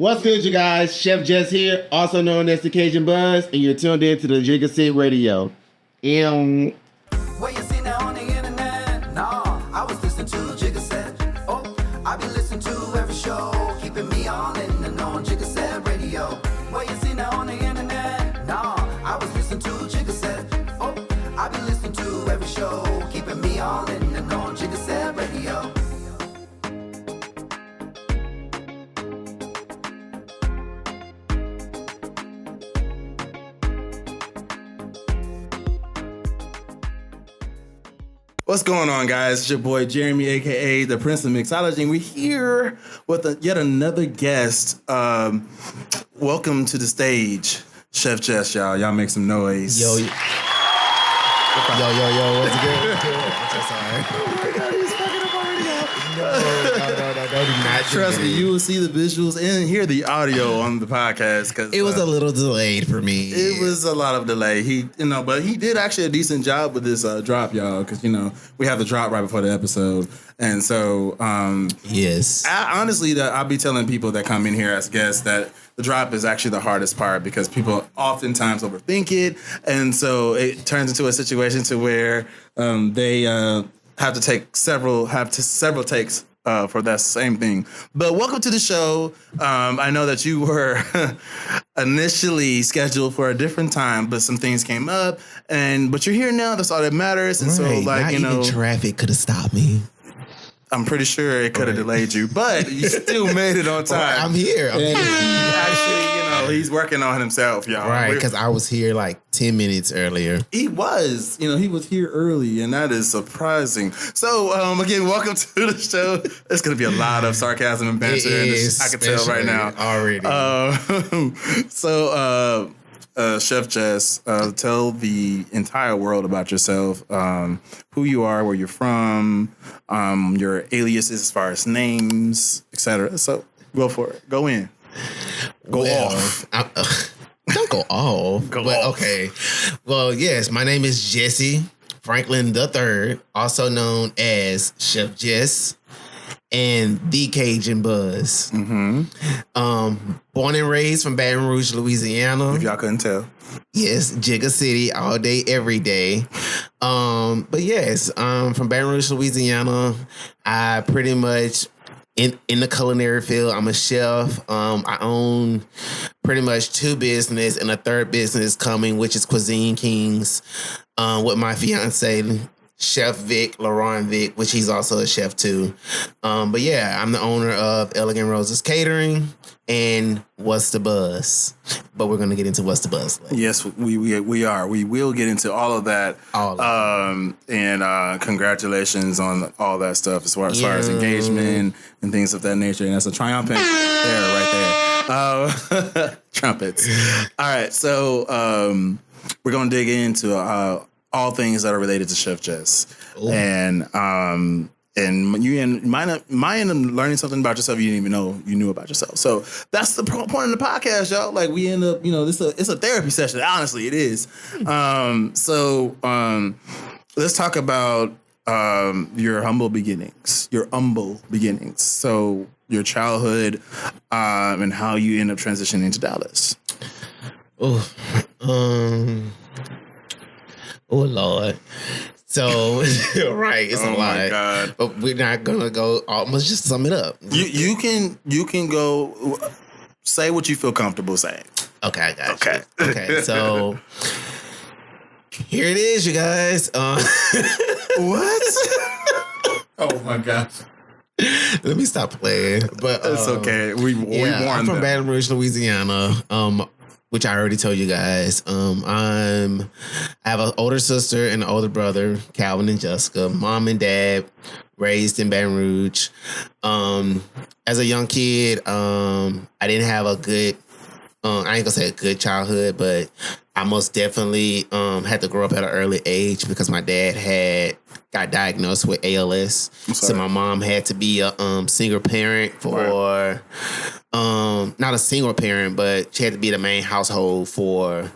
What's good, you guys? Chef Jess here, also known as the Cajun Buzz, and you're tuned in to the Jigga Sit Radio. What you see now on the internet? Nah, I was listening to Jigga Set. Oh, I be listening to every show, keeping me all in the know on Jigga Set Radio. What you see now on the internet? Nah, I was listening to Jigga Set. Oh, I be listening to every show, keeping me all in the know on Jigga Set Radio. What's going on, guys? It's your boy Jeremy, aka the Prince of Mixology, and we're here with yet another guest. Welcome to the stage, Chef Jess, y'all. Y'all make some noise. Yo, what's good? I'm sorry. Oh my God, he's fucking up already now. No, do not. Trust me, you will see the visuals and hear the audio on the podcast because it was a little delayed for me. It was a lot of delay. But he did actually a decent job with this drop, y'all, because we have the drop right before the episode, and so yes. Honestly, I'll be telling people that come in here as guests that the drop is actually the hardest part because people oftentimes overthink it, and so it turns into a situation to where they have to take several takes for that same thing. But welcome to the show. I know that you were initially scheduled for a different time, but some things came up, but you're here now. That's all that matters. And so, not even traffic could have stopped me. I'm pretty sure it could have delayed you, but you still made it on time. Well, I'm here. Actually, he's working on himself, y'all. Right, because I was here like 10 minutes earlier. He was here early, and that is surprising. So, again, welcome to the show. There's going to be a lot of sarcasm and banter. I can tell right now. Already. Chef Jess, tell the entire world about yourself, who you are, where you're from, your aliases as far as names, etc. So go for it. Go in. Go off. Don't go off. Go off. Okay. Well, yes, my name is Jesse Franklin III, also known as Chef Jess and the Cajun Buzz. Mm-hmm. Born and raised from Baton Rouge, Louisiana. If y'all couldn't tell. Yes, Jigga City, all day, every day. But yes, from Baton Rouge, Louisiana. I pretty much in the culinary field. I'm a chef. I own pretty much two businesses and a third business coming, which is Cuisine Kings, with my fiance, Chef Laurent Vic, which he's also a chef too. But yeah, I'm the owner of Elegant Roses Catering and What's the Buzz. But we're gonna get into What's the Buzz later. Yes, we are. We will get into all of that. And congratulations on all that stuff as far as engagement and things of that nature. And that's a triumphant there, right there. Trumpets. All right, so we're gonna dig into all things that are related to Chef Jess. Ooh. And you might end up learning something about yourself you didn't even know you knew about yourself. So that's the point of the podcast, y'all. Like we end up, it's a therapy session. Honestly, it is. So let's talk about your humble beginnings. So your childhood and how you end up transitioning into Dallas. Oh, Lord. So, right, it's a lot. Oh, my God. But we're not going to go, let's just sum it up. You can go say what you feel comfortable saying. Okay, I got you. Okay, so here it is, you guys. What? Oh, my gosh. Let me stop playing. But it's okay. We warned I'm from them. Baton Rouge, Louisiana. Which I already told you guys. I have an older sister and an older brother, Calvin and Jessica. Mom and dad raised in Baton Rouge. As a young kid, I didn't have a good, I ain't gonna say a good childhood, but I most definitely had to grow up at an early age because my dad got diagnosed with ALS. So my mom had to be a single parent for, not a single parent, but she had to be the main household for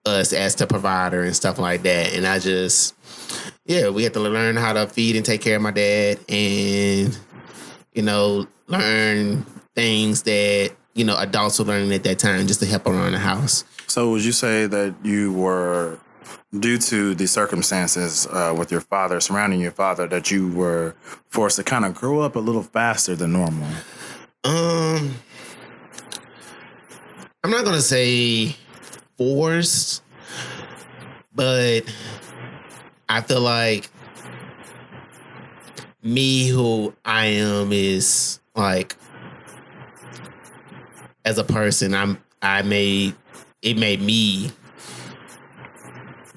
us as the provider and stuff like that. And we had to learn how to feed and take care of my dad and, learn things that adults were learning at that time just to help around the house. So would you say that you were, due to the circumstances with your father, surrounding your father, that you were forced to kind of grow up a little faster than normal? I'm not going to say forced, but I feel like me who I am is like, as a person, it made me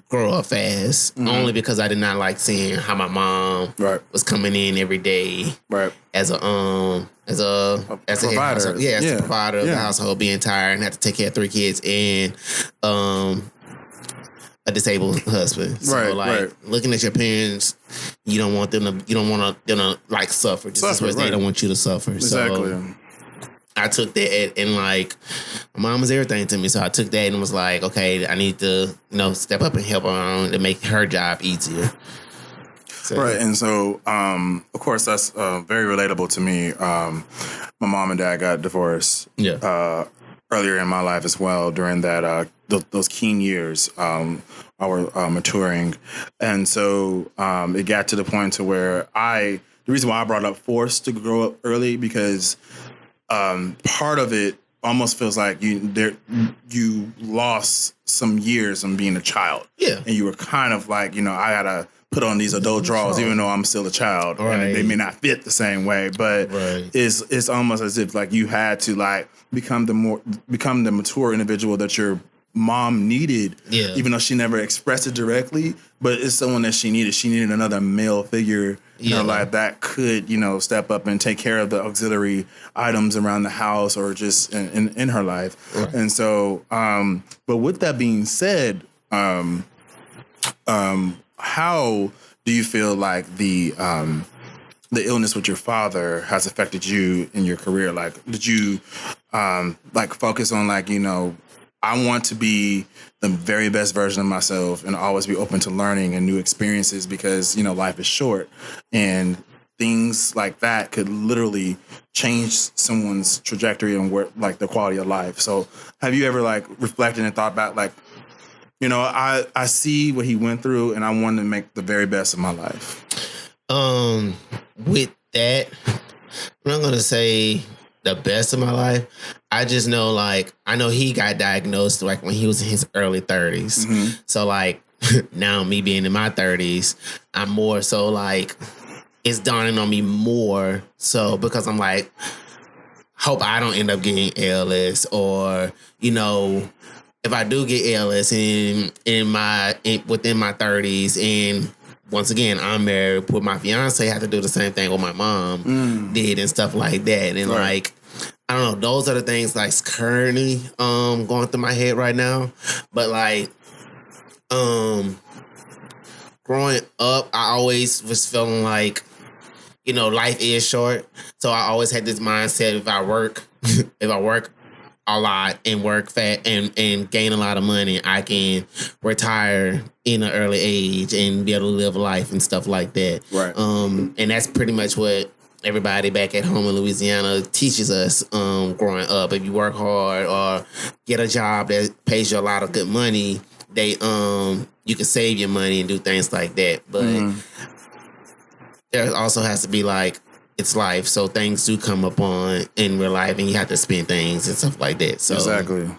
grow up fast, only because I did not like seeing how my mom was coming in every day as a provider. As a provider of the household, being tired and have to take care of 3 kids and a disabled husband. So looking at your parents, you don't want them to like suffer just as much as they don't want you to suffer. Exactly. So I took that and like, my mom was everything to me. So I took that and was like, okay, I need to, step up and help her on to make her job easier. So. Right. And so, of course, that's very relatable to me. My mom and dad got divorced earlier in my life as well, during that those keen years while we're maturing. And so it got to the point to where the reason why I brought up forced to grow up early, because part of it almost feels like you lost some years on being a child. Yeah. And you were kind of like, I gotta put on these adult drawers even though I'm still a child. Right. And they may not fit the same way, but it's almost as if like you had to like become the mature individual that your mom needed, even though she never expressed it directly, but it's someone that she needed. She needed another male figure in her life that could, step up and take care of the auxiliary items around the house or just in her life. Right. And so, but with that being said, how do you feel like the illness with your father has affected you in your career? Like, did you focus on I want to be the very best version of myself and always be open to learning and new experiences, because, life is short and things like that could literally change someone's trajectory and the quality of life. So have you ever reflected and thought about I see what he went through and I want to make the very best of my life? With that, I'm not going to say the best of my life. I just know, I know he got diagnosed when he was in his early 30s. Mm-hmm. So now me being in my 30s, I'm more so it's dawning on me more so, because I'm hope I don't end up getting ALS, or, if I do get ALS within my 30s, and once again, I'm married with my fiance, I have to do the same thing what my mom did and stuff like that. And I don't know, those are the things currently going through my head right now. But growing up, I always was feeling life is short. So I always had this mindset, if I work a lot and work fat and gain a lot of money, I can retire in an early age and be able to live life and stuff like that. Right. And that's pretty much what everybody back at home in Louisiana teaches us growing up. If you work hard or get a job that pays you a lot of good money, you can save your money and do things like that. But there also has to be it's life, so things do come up in real life, and you have to spend things and stuff like that. So exactly.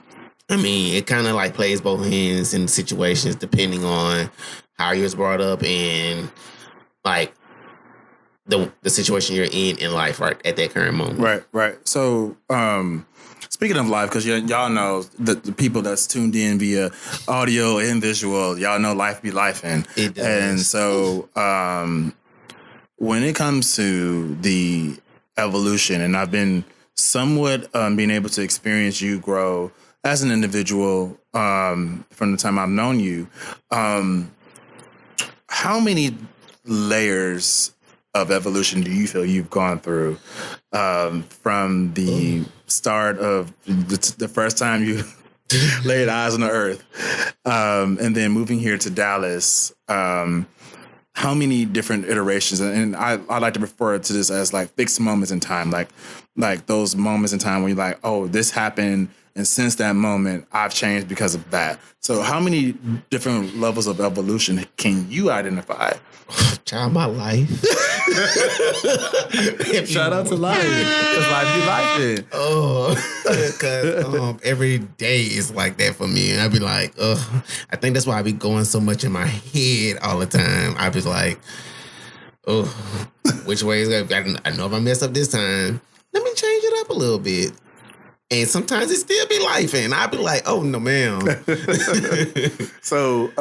I mean, it kind of plays both hands in situations depending on how you was brought up and the situation you're in life right at that current moment. Right. So speaking of life, because y'all know the people that's tuned in via audio and visual, y'all know life be lifing. It does. And so when it comes to the evolution, and I've been somewhat being able to experience you grow as an individual from the time I've known you, how many layers of evolution do you feel you've gone through from the start of the first time you laid eyes on the earth, and then moving here to Dallas? How many different iterations? And I like to refer to this as fixed moments in time. like those moments in time when you're like, oh, this happened, and since that moment, I've changed because of that. So how many different levels of evolution can you identify? Child, my life. Shout out to life. Because life, you like it. Oh, because every day is like that for me. And I'd be like, I think that's why I be going so much in my head all the time. I'd be like, which way is it? I know if I mess up this time, let me change it up a little bit. And sometimes it still be life, and I'd be like, oh, no, ma'am. So,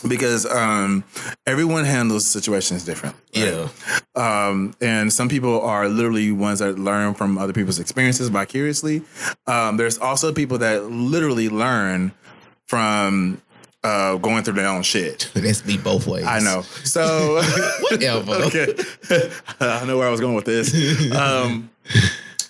because everyone handles situations differently. Right? Yeah. And some people are literally ones that learn from other people's experiences vicariously. There's also people that literally learn from going through their own shit. That's me both ways. I know. So, whatever. Okay. I know where I was going with this.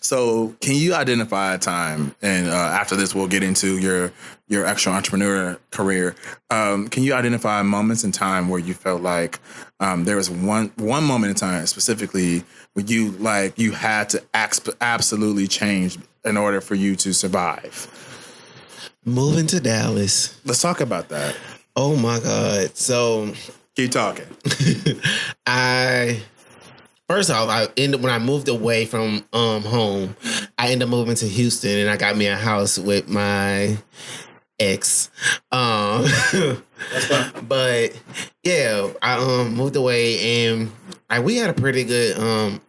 So can you identify a time, and after this we'll get into your actual entrepreneur career. Can you identify moments in time where you felt like there was one moment in time specifically where you had to absolutely change in order for you to survive? Moving to Dallas. Let's talk about that. Oh my God. So keep talking. First off, when I moved away from home, I ended up moving to Houston, and I got me a house with my ex. That's fine. But yeah, I moved away, and we had a pretty good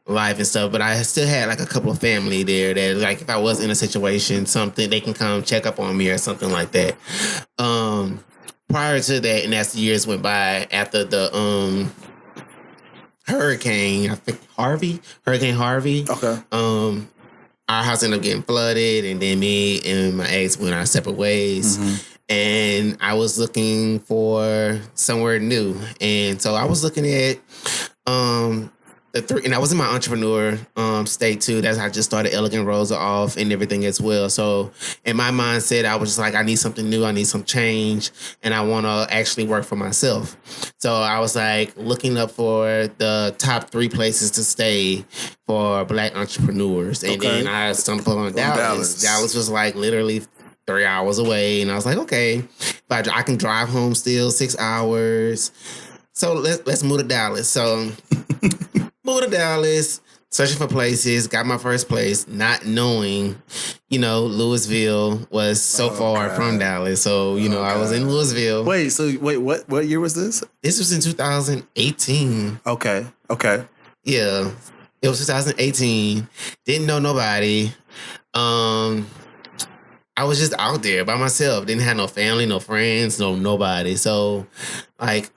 life and stuff. But I still had like a couple of family there that, like, if I was in a situation, something, they can come check up on me or something like that. Prior to that, and as the years went by, after the hurricane, I think Hurricane Harvey. Okay. Our house ended up getting flooded, and then me and my ex went our separate ways. Mm-hmm. And I was looking for somewhere new, and so I was looking at and I was in my entrepreneur state too. That's how I just started Elegant Rosa off and everything as well. So in my mindset, I was just like, I need something new, I need some change, and I want to actually work for myself. So I was like looking up for the top 3 places to stay for Black entrepreneurs, and then I stumbled on Dallas. Dallas was like literally 3 hours away, and I was like, okay, but I can drive home still 6 hours. So let's move to Dallas. So moved to Dallas, searching for places, got my first place, not knowing, Louisville was so far from Dallas. So, I was in Louisville. Wait, what year was this? This was in 2018. Okay. Yeah, it was 2018. Didn't know nobody. I was just out there by myself. Didn't have no family, no friends, nobody. So, like,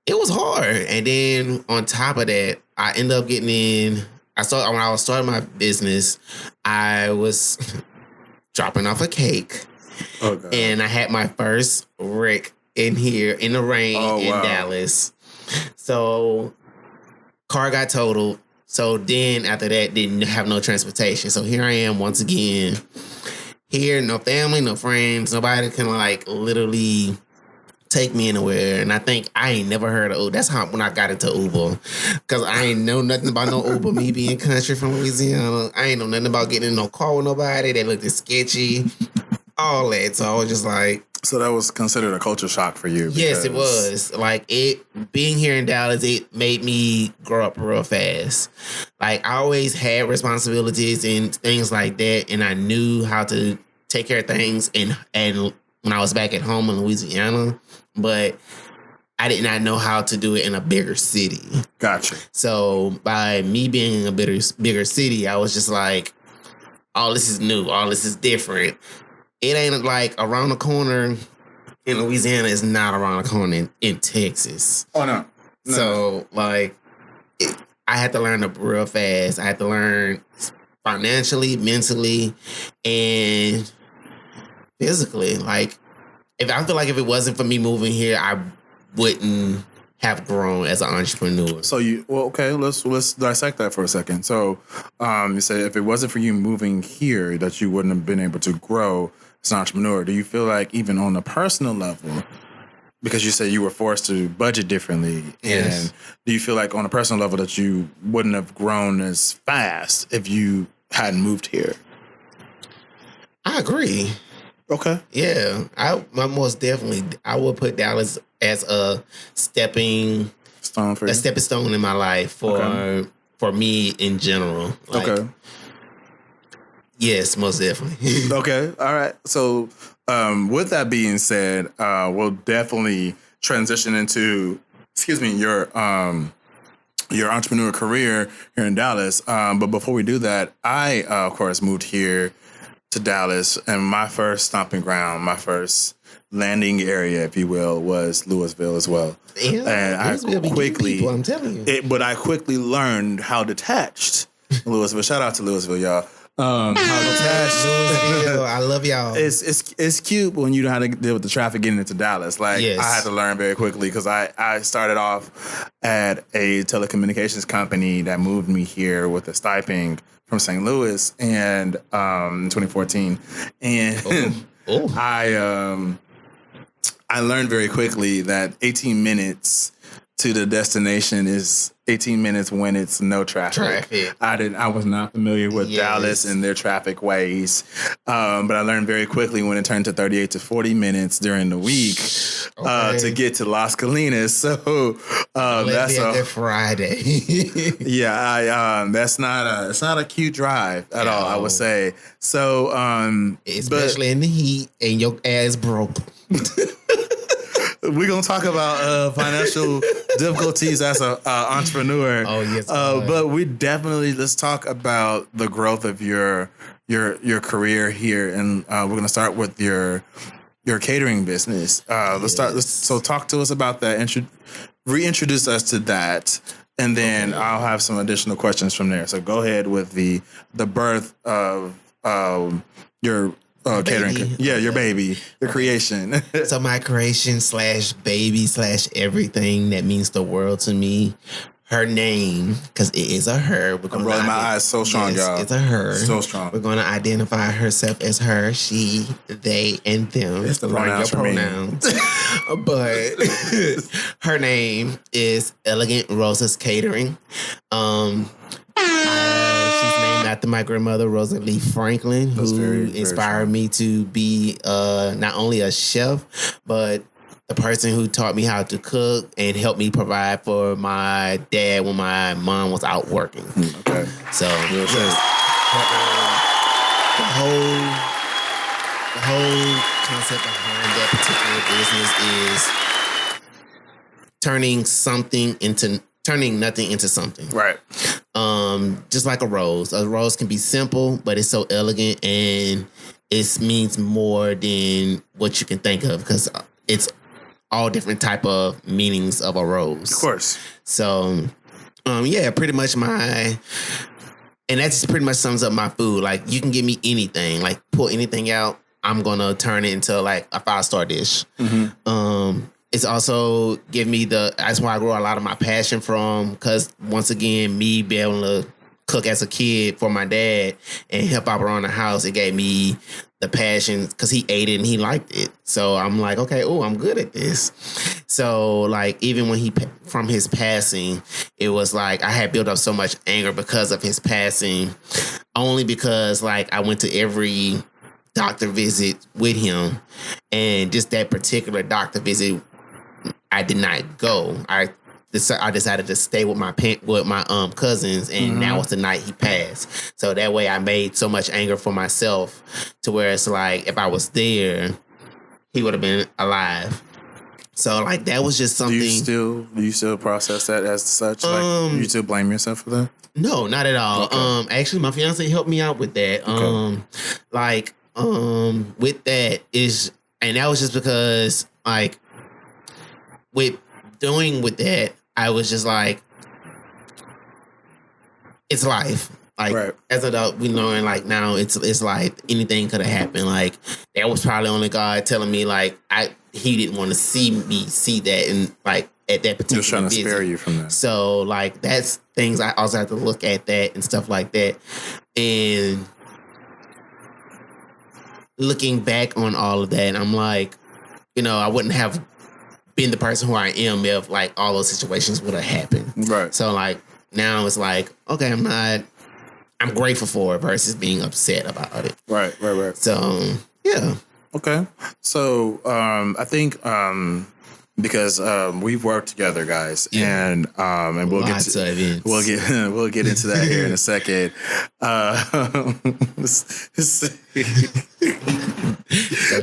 it was hard. And then on top of that, I ended up getting in. When I was starting my business, I was dropping off a cake. Oh, God. And I had my first wreck in here in the rain Dallas. So car got totaled. So then after that, didn't have no transportation. So here I am once again. Here, no family, no friends. Nobody can literally take me anywhere. And I think I ain't never heard of Uber. That's how when I got into Uber. Because I ain't know nothing about no Uber. Me being country from Louisiana. I ain't know nothing about getting in no car with nobody. They looked sketchy. All that. So I was just like... So that was considered a culture shock for you? Yes, it was. Being here in Dallas, it made me grow up real fast. I always had responsibilities and things like that. And I knew how to take care of things. And when I was back at home in Louisiana, but I did not know how to do it in a bigger city. Gotcha. So by me being in a bigger city, I was just like, all this is new. All this is different. It ain't like around the corner in Louisiana. It's not around the corner in Texas. Oh, no. So I had to learn real fast. I had to learn financially, mentally, and physically. If it wasn't for me moving here, I wouldn't have grown as an entrepreneur. So let's dissect that for a second. So you say if it wasn't for you moving here, that you wouldn't have been able to grow as an entrepreneur. Do you feel like even on a personal level, because you said you were forced to budget differently. Yes. And do you feel like on a personal level that you wouldn't have grown as fast if you hadn't moved here? I agree. Okay. Yeah, I most definitely. I would put Dallas as a stepping stone in my life for me in general. Like, okay. Yes, most definitely. Okay. All right. So, with that being said, we'll definitely transition into, your entrepreneur career here in Dallas. But before we do that, I, of course, moved here to Dallas, and my first stomping ground, my first landing area, if you will, was Louisville as well. Yeah, and I quickly, people, I'm telling you, but I quickly learned how detached Louisville. Shout out to Louisville, y'all. How detached Louisville, I love y'all. It's cute when you know how to deal with the traffic getting into Dallas. Like yes. I had to learn very quickly because I started off at a telecommunications company that moved me here with a stipend from St. Louis and 2014, and I learned very quickly that 18 minutes to the destination is 18 minutes when it's no traffic. I was not familiar with Dallas and their traffic ways. But I learned very quickly when it turned to 38 to 40 minutes during the week to get to Las Colinas. So that's a Friday. that's not a cute drive at all, I would say. So especially in the heat and your ass broke. We're gonna talk about financial difficulties as an entrepreneur. Oh yes, but we definitely let's talk about the growth of your career here, and we're gonna start with your catering business. So talk to us about that. Reintroduce us to that, and then I'll have some additional questions from there. So go ahead with the birth of your. Catering. Yeah, your baby, your creation. So my creation / baby / everything that means the world to me. Her name, because it is a her. I'm rolling my eyes so strong, y'all. It's a her. So strong. We're going to identify herself as her, she, they, and them. It's the pronouns for pronouns. But her name is Elegant Roses Catering. She's named after my grandmother, Rosalie Franklin, who inspired me to be not only a chef, but the person who taught me how to cook and helped me provide for my dad when my mom was out working. Okay. So the whole concept behind that particular business is turning nothing into something. Right. Just like a rose. A rose can be simple, but it's so elegant and it means more than what you can think of because it's all different type of meanings of a rose. Of course. So, pretty much and that just pretty much sums up my food. Like, you can give me anything. Like, pull anything out, I'm going to turn it into, like, a 5-star dish. Mm-hmm. It's also give me that's where I grow a lot of my passion from. Because, once again, me being able to cook as a kid for my dad and help out around the house, it gave me the passion because he ate it and he liked it. So I'm like, okay, I'm good at this. So like even when from his passing, it was like I had built up so much anger because of his passing, only because like I went to every doctor visit with him, and just that particular doctor visit, I did not go. I decided to stay with my cousins, and that was the night he passed. So that way I made so much anger for myself to where it's like if I was there, he would have been alive. So like that was just something. Do you still process that as such? Like you still blame yourself for that? No, not at all. Okay. Actually my fiance helped me out with that. Okay. With that and that was just because like with that, I was just like, it's life. Like right. As an adult, we knowing like now it's like anything could have happened. Like that was probably only God telling me like he didn't want to see me see that, and like at that particular just trying to visit. spare you from that. So like that's things I also have to look at that and stuff like that. And looking back on all of that, I'm like, I wouldn't have been the person who I am if like all those situations would have happened. Right. So like now it's like, okay, I'm grateful for it versus being upset about it. Right. So yeah. Okay. So I think because we've worked together, guys, and we'll Lots of events. we'll get into that here in a second. Don't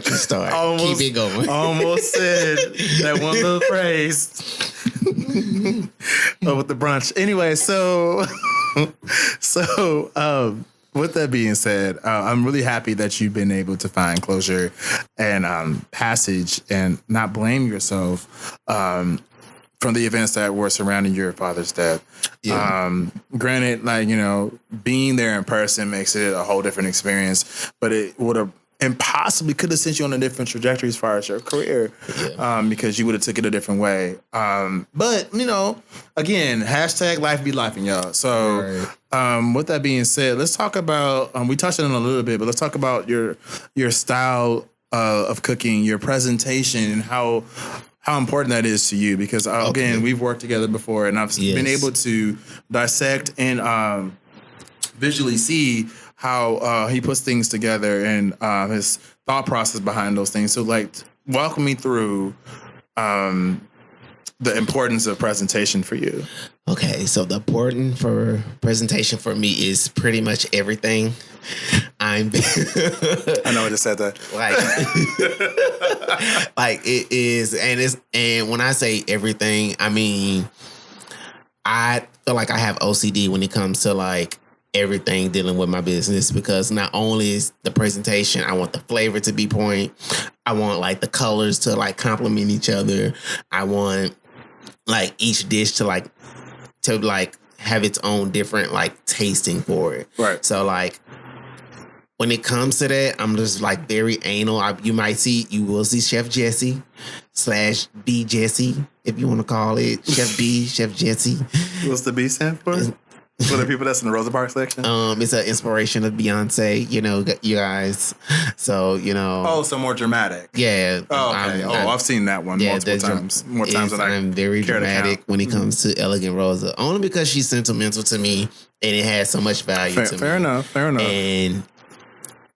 you start. Keep it going. Almost said that one little phrase. With the brunch. Anyway, so with that being said, I'm really happy that you've been able to find closure and passage and not blame yourself from the events that were surrounding your father's death. Yeah. Granted, like, you know, being there in person makes it a whole different experience, but it would have and possibly could have sent you on a different trajectory as far as your career, because you would have took it a different way. But, you know, again, hashtag life be lifing, y'all. So with that being said, let's talk about, we touched on it a little bit, but let's talk about your style of cooking, your presentation, and how important that is to you. Because, again, we've worked together before, and I've been able to dissect and visually see how he puts things together and his thought process behind those things. So, like, walk me through the importance of presentation for you. Okay, so the important for presentation for me is pretty much everything. I know I just said that. Like it is, and when I say everything, I mean I feel like I have OCD when it comes to like everything dealing with my business, because not only is the presentation, I want the flavor to be point. I want like the colors to like complement each other. I want like each dish to have its own different like tasting for it. Right. So like when it comes to that, I'm just like very anal. You will see Chef Jesse / B Jesse, if you want to call it Chef B, Chef Jesse. What's the B stand for? For the people that's in the Rosa Parks section? It's an inspiration of Beyonce, you know, you guys. So, you know. Oh, so more dramatic. Yeah. Oh, okay. I've seen that one multiple times. More times than I'm very dramatic when it comes to Elegant Rosa. Only because she's sentimental to me and it has so much value to me. Fair enough. And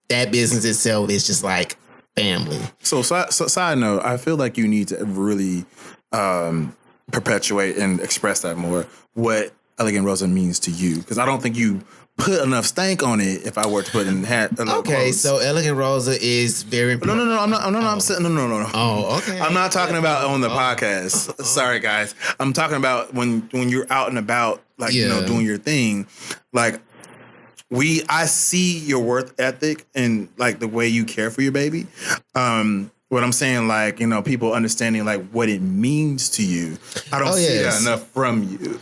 that business itself is just like family. So side note, I feel like you need to really perpetuate and express that more. What Elegant Rosa means to you, because I don't think you put enough stank on it. If I were to put in hat, okay, so Elegant Rosa is very important. No. I'm saying no. Oh, okay. I'm not talking about on the podcast. Sorry, guys. I'm talking about when you're out and about, like you know, doing your thing. Like I see your work ethic and like the way you care for your baby. What I'm saying, like, you know, people understanding like what it means to you. I don't see that enough from you.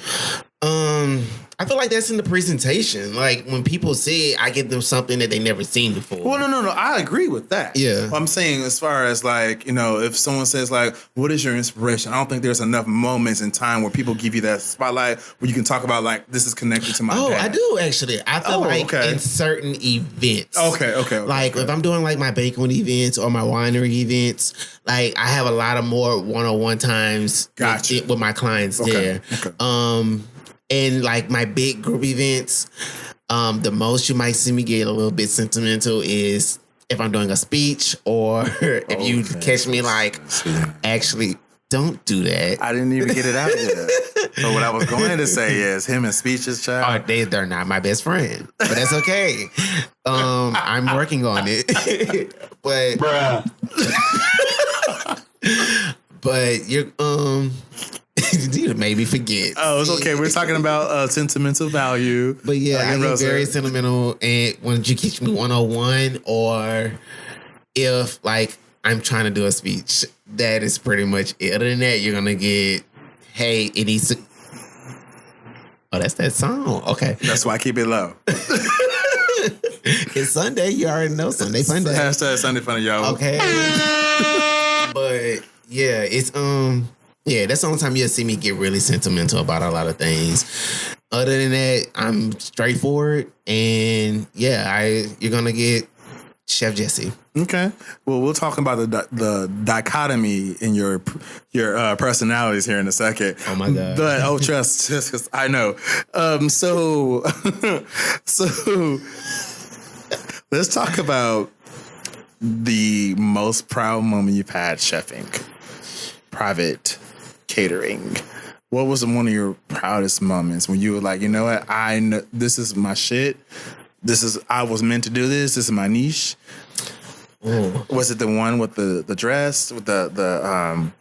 I feel like that's in the presentation. Like when people see it, I give them something that they never seen before. Well, no. I agree with that. Yeah. What I'm saying, as far as like, you know, if someone says like, what is your inspiration? I don't think there's enough moments in time where people give you that spotlight where you can talk about like, this is connected to my dad. I do actually. I feel in certain events. Okay. Like if I'm doing like my bakery events or my winery events, like I have a lot of more one-on-one times with my clients there. Okay. And like my big group events, the most you might see me get a little bit sentimental is if I'm doing a speech or if you catch me like, actually, don't do that. I didn't even get it out yet. But what I was going to say is him and speeches, child. They're not my best friend, but that's okay. I'm working on it. But, bruh. But you're, you made me forget. Oh, it's okay. We're talking about sentimental value. But yeah, I get very sentimental. And when you catch me 101, or if like I'm trying to do a speech, that is pretty much it. Other than that, you're gonna get, hey, it needs to. Oh, that's that song. Okay, that's why I keep it low. It's Sunday. You already know Sunday Fun Day. Hashtag Sunday Fun Day, y'all. Okay. But yeah, it's yeah, that's the only time you'll see me get really sentimental about a lot of things. Other than that, I'm straightforward, and yeah, you're gonna get Chef Jesse. Okay. Well, we'll talk about the dichotomy in your personalities here in a second. Oh my God. But trust, because I know. So let's talk about the most proud moment you've had chefing, private catering. What was one of your proudest moments when you were like, you know what, I know this is my shit. I was meant to do this. This is my niche. Ooh. Was it the one with the dress with the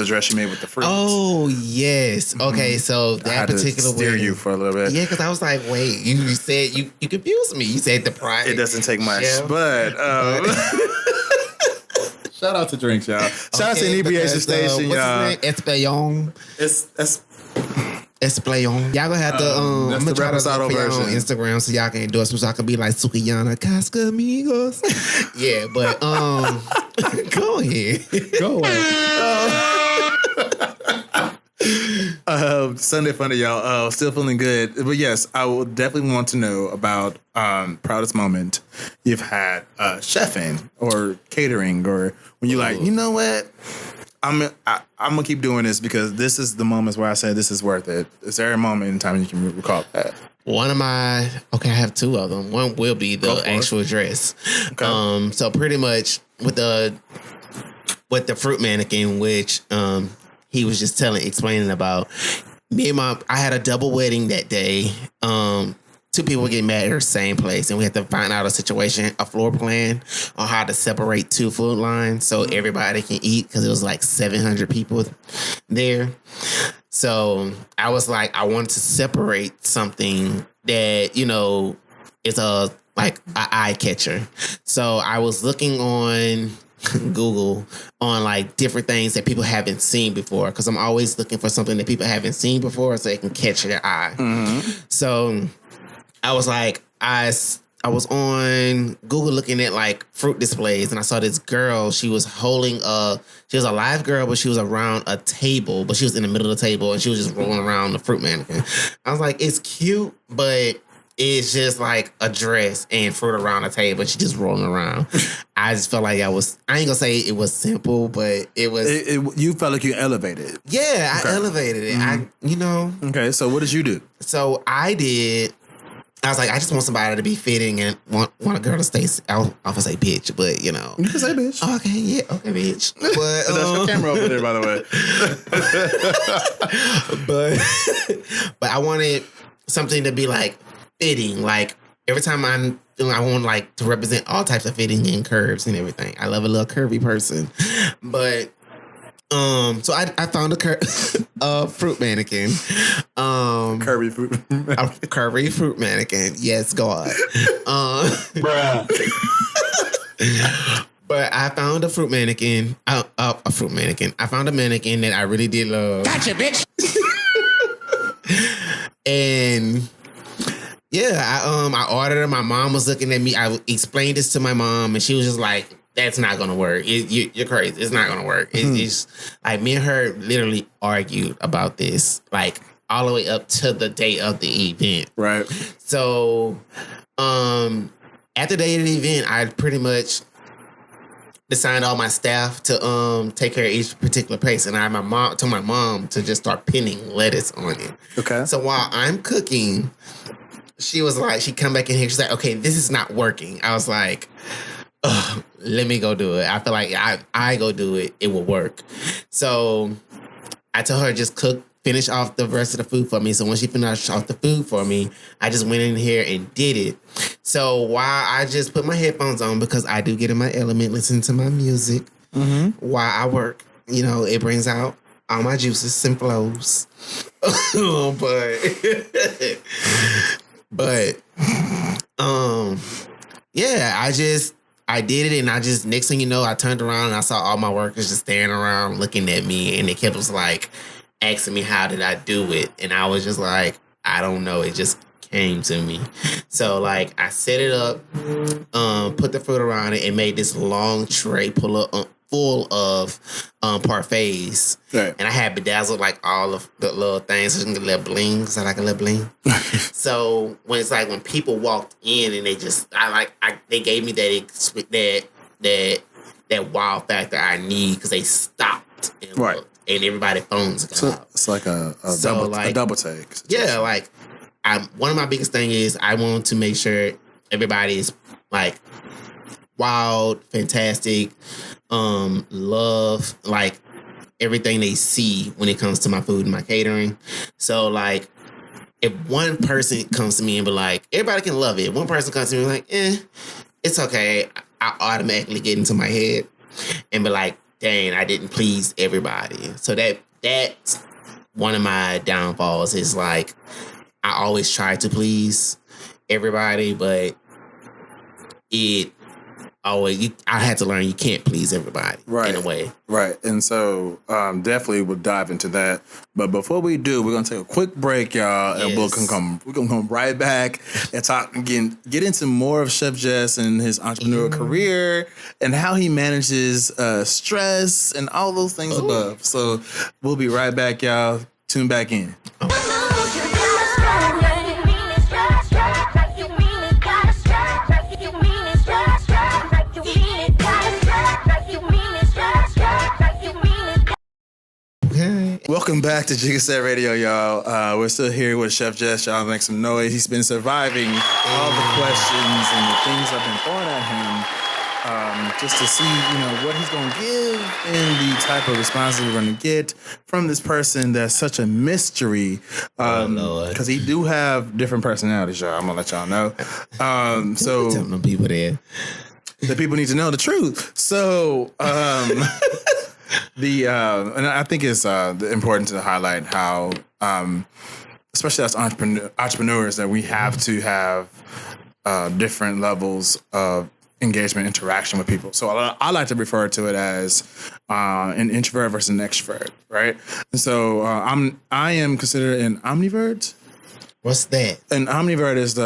dress you made with the fruits? Oh yes. Okay, so that I had particular to steer wedding, you for a little bit. Yeah, because I was like, wait, you said you confused me. You said the private. It doesn't take much, chef. but shout out to drinks, y'all. Shout out to Inebriation Station, what's y'all. His name? Espeon. It's Espeon. Y'all gonna have to I'm that's gonna the try to reposado look for y'all on version. Instagram so y'all can endorse me so I can be like Sukiyana Cascamigos. Yeah, but go ahead. Go away. Sunday Funday, y'all. Still feeling good, but yes, I will definitely want to know about proudest moment you've had chefing or catering, or when you're like, you know what, I'm gonna keep doing this because this is the moments where I say this is worth it. Is there a moment in time you can recall that? I have two of them. One will be the actual dress. Okay. So pretty much with the fruit mannequin, which he was just explaining about. Me and I had a double wedding that day. Two people getting married at the same place, and we had to find out a floor plan on how to separate two food lines so everybody can eat, because it was like 700 people there. So I was like, I wanted to separate something that, is a eye catcher. So I was looking on Google on like different things that people haven't seen before, because I'm always looking for something that people haven't seen before so they can catch their eye. Mm-hmm. So I was like, I was on Google looking at like fruit displays, and I saw this girl. She was holding she was a live girl, but she was around a table, but she was in the middle of the table, and she was just rolling around the fruit mannequin. I was like, it's cute, but it's just like a dress and fruit around a table, and she just rolling around. I just felt like I ain't gonna say it was simple, but it was. You felt like you elevated. Yeah, okay. I elevated it. Mm-hmm. Okay, so what did you do? So I was like, I just want somebody to be fitting and want a girl to stay. I'll say bitch, but You can say bitch. Okay, yeah, okay, bitch. But that's your camera over there, by the way. but I wanted something to be like fitting. Like every time I want like to represent all types of fitting and curves and everything. I love a little curvy person, but. So I found a fruit mannequin. Curvy fruit. A curvy fruit mannequin. Yes, God. Bruh. But I found a fruit mannequin. A fruit mannequin. I found a mannequin that I really did love. Gotcha, bitch. And yeah, I ordered her. My mom was looking at me. I explained this to my mom, and she was just like, that's not gonna work. You're crazy. It's not gonna work. It's like me and her literally argued about this, like all the way up to the day of the event. Right. So, at the day of the event, I pretty much assigned all my staff to take care of each particular place, and I told my mom to just start pinning lettuce on it. Okay. So while I'm cooking, she was like, she come back in here. She's like, okay, this is not working. I was like, let me go do it. I feel like I go do it, it will work. So I told her just finish off the rest of the food for me. So when she finished off the food for me, I just went in here and did it. So while I just put my headphones on, because I do get in my element, listen to my music while I work. It brings out all my juices and flows. but yeah, I did it, and next thing you know, I turned around and I saw all my workers just staring around looking at me, and they kept like asking me how did I do it, and I was just like, I don't know, it just came to me. So like I set it up, put the fruit around it, and made this long tray full full of parfaits. Right. And I had bedazzled like all of the little things, so you can get a little bling, because I like a little bling. So when it's like when people walked in and they gave me that wow factor I need, because they stopped and looked, and everybody's phones got out. It's like a double take. Yeah, like one of my biggest thing is I want to make sure everybody is like wild, fantastic, love like everything they see when it comes to my food and my catering. So like if one person comes to me and be like, everybody can love it. One person comes to me and be like, it's okay. I automatically get into my head and be like, dang, I didn't please everybody. So that's one of my downfalls is like, I always try to please everybody, but I had to learn you can't please everybody in a way. Right. And so definitely we'll dive into that. But before we do, we're gonna take a quick break, y'all, and we're gonna come right back and talk again, get into more of Chef Jess and his entrepreneurial career and how he manages stress and all those things above. So we'll be right back, y'all. Tune back in. Welcome back to Jigga Set Radio, y'all. We're still here with Chef Jess. Y'all make some noise. He's been surviving all the questions and the things I've been throwing at him, just to see, what he's going to give and the type of responses we're going to get from this person that's such a mystery. Because he do have different personalities, y'all. I'm gonna let y'all know. So tell them people there. The people need to know the truth. So. And I think it's important to highlight how, especially as entrepreneurs, that we have to have different levels of engagement, interaction with people. So I like to refer to it as an introvert versus an extrovert, right? And so I am considered an omnivert. What's that? An omnivert is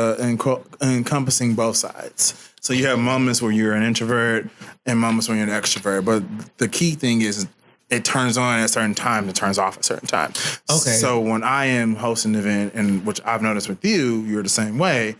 encompassing both sides. So you have moments where you're an introvert and moments when you're an extrovert. But the key thing is it turns on at a certain time, it turns off at a certain time. Okay. So when I am hosting an event, and which I've noticed with you, you're the same way.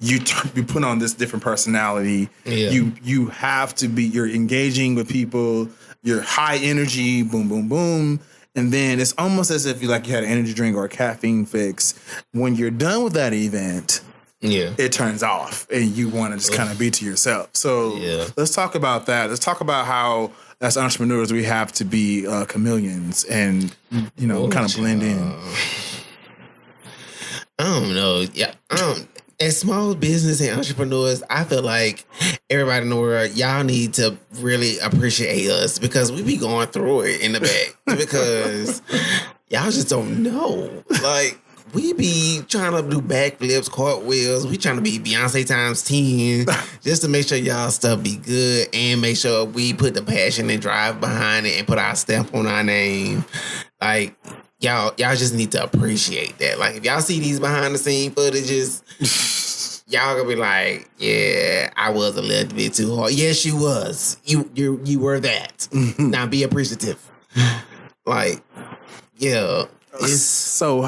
You put on this different personality. Yeah. You have to be. You're engaging with people. You're high energy. Boom, boom, boom. And then it's almost as if you had an energy drink or a caffeine fix. When you're done with that event, it turns off, and you want to just kind of be to yourself. So let's talk about that. Let's talk about how, as entrepreneurs, we have to be chameleons and kind of blend in. I don't know. Yeah, as small business and entrepreneurs, I feel like everybody in the world, y'all need to really appreciate us, because we be going through it in the back because y'all just don't know. Like, we be trying to do backflips, cartwheels. We trying to be Beyonce times 10 just to make sure y'all stuff be good and make sure we put the passion and drive behind it and put our stamp on our name. Like, y'all just need to appreciate that. Like, if y'all see these behind the scene footages, y'all gonna be like, yeah, I was a little bit too hard. Yes, you was. You were that. Now be appreciative. Like, yeah. So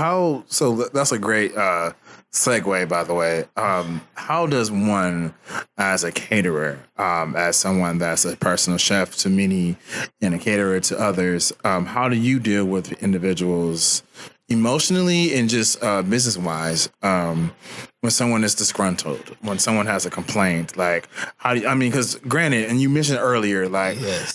that's a great segue, by the way. How does one, as a caterer, as someone that's a personal chef to many and a caterer to others, how do you deal with individuals emotionally and just business-wise when someone is disgruntled, when someone has a complaint? Like, because granted, and you mentioned earlier,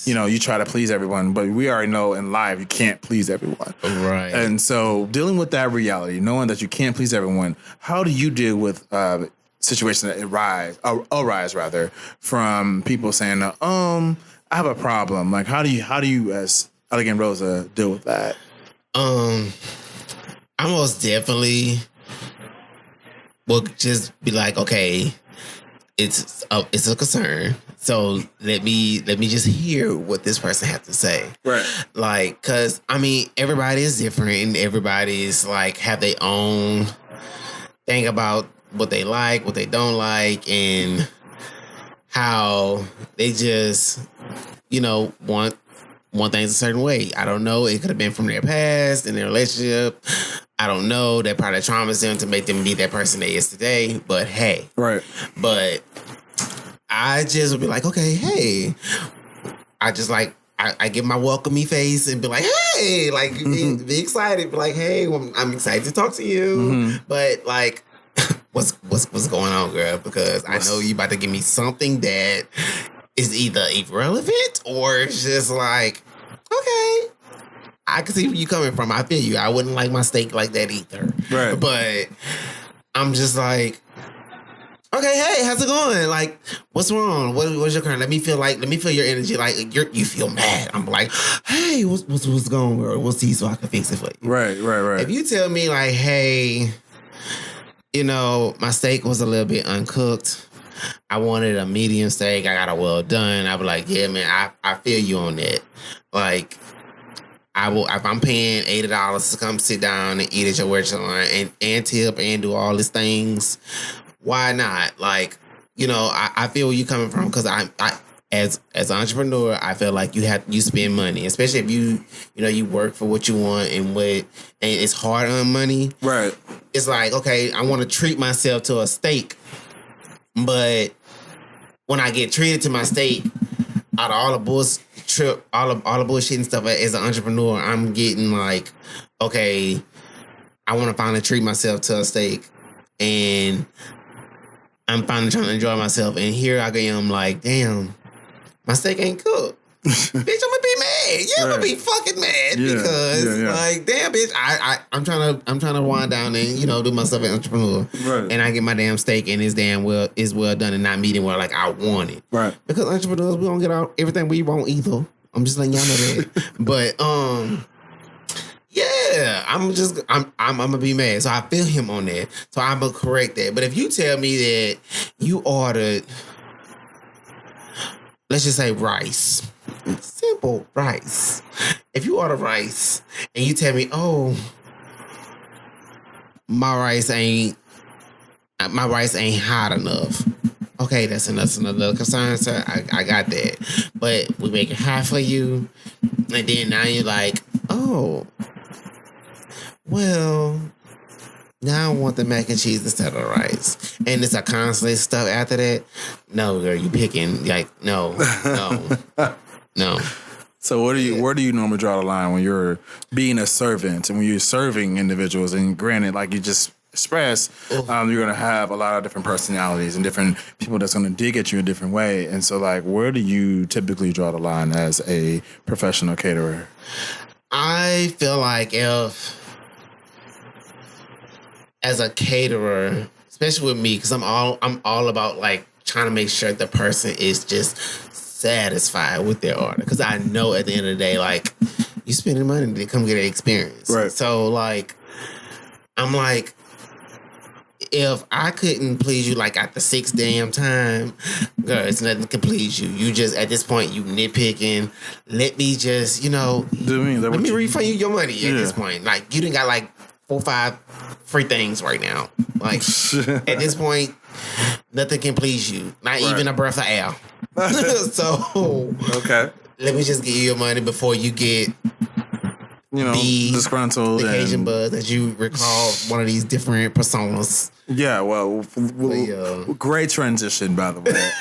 you try to please everyone, but we already know in life you can't please everyone. Right. And so dealing with that reality, knowing that you can't please everyone, how do you deal with situations that arise from people saying, I have a problem? Like, how do you as Elegant Rosa deal with that? I most definitely will just be like, okay, it's a concern. So let me just hear what this person has to say. Right. Like, cause everybody is different and everybody's like have their own thing about what they like, what they don't like, and how they just want things a certain way. I don't know. It could have been from their past in their relationship. I don't know. That probably traumatized them to make them be that person they is today. But hey. Right. But I just would be like, okay, hey. I just like, I give my welcomey face and be like, hey, like, be excited. Be like, hey, I'm excited to talk to you. But like, what's going on, girl? Because I know you about to give me something that is either irrelevant or it's just like, okay, I can see where you coming from. I feel you. I wouldn't like my steak like that either. Right. But I'm just like, okay, hey, how's it going? Like, what's wrong? What's your current? Let me feel your energy. Like you feel mad. I'm like, hey, what's going on, girl? We'll see so I can fix it for you. Right. If you tell me like, hey, my steak was a little bit uncooked. I wanted a medium steak. I got a well done. I be like, yeah, man, I feel you on that. Like, I will, if I'm paying $80 to come sit down and eat at your restaurant and tip and do all these things, why not? Like, I feel where you coming from because I as an entrepreneur, I feel like you spend money, especially if you work for what you want and it's hard on money. Right. It's like, okay, I want to treat myself to a steak, but when I get treated to my steak, out of all the bullshit and stuff, as an entrepreneur, I'm getting like, okay, I want to finally treat myself to a steak, and I'm finally trying to enjoy myself, and here I am like, damn, my steak ain't cooked. Bitch, I'm gonna be mad. Yeah, I'm gonna be fucking mad because like, damn, bitch, I'm trying to wind down and do myself an entrepreneur, right? And I get my damn steak and it's well done and not meeting where like I want it, right? Because entrepreneurs, we don't get out everything we want either. I'm just letting y'all know that. But yeah, I'm gonna be mad. So I feel him on that. So I'm gonna correct that. But if you tell me that you ordered, let's just say rice. Simple rice. If you order rice and you tell me, oh, my rice ain't hot enough. Okay, that's another concern, sir. I got that. But we make it hot for you. And then now you're like, oh, well, now I want the mac and cheese instead of rice. And it's a constant stuff after that. No, girl, you picking like no. So where do you normally draw the line when you're being a servant and when you're serving individuals? And granted, like you just expressed, you're going to have a lot of different personalities and different people that's going to dig at you a different way. And so, like, where do you typically draw the line as a professional caterer? I feel like if, as a caterer, especially with me, because I'm all about like trying to make sure the person is just satisfied with their order, because I know at the end of the day, like, you spending money to come get an experience, right? So like, I'm like, if I couldn't please you like at the sixth damn time, girl, it's nothing can please you. You just at this point you nitpicking. Let me just let me refund you your money at this point. Like, you done got like 4 or 5 free things right now. Like, at this point, nothing can please you. Not even a breath of air. So, okay, let me just give you your money before you get disgruntled. The Cajun Buzz, that you recall one of these different personas. Yeah, well, great transition, by the way.